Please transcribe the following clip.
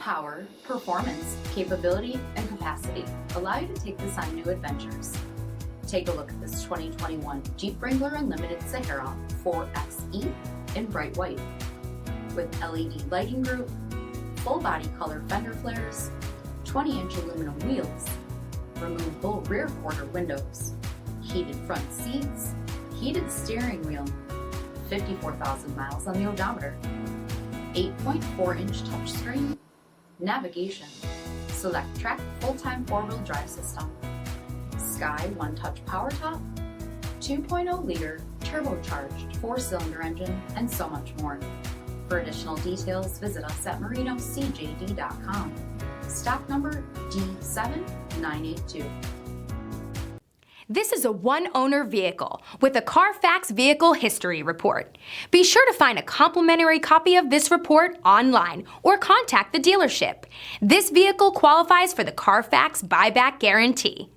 power, performance, capability, and capacity allow you to take this on new adventures. Take a look at this 2021 Jeep Wrangler Unlimited Sahara 4xe in bright white. With LED lighting group, full body color fender flares, 20-inch aluminum wheels, removable rear quarter windows, heated front seats, heated steering wheel, 54,000 miles on the odometer, 8.4-inch touchscreen, navigation, select track full-time four-wheel drive system, Sky one-touch power top, 2.0-liter turbocharged four-cylinder engine, and so much more. For additional details, visit us at marinocjd.com. Stock number D7982. This is a one-owner vehicle with a CARFAX vehicle history report. Be sure to find a complimentary copy of this report online or contact the dealership. This vehicle qualifies for the CARFAX buyback guarantee.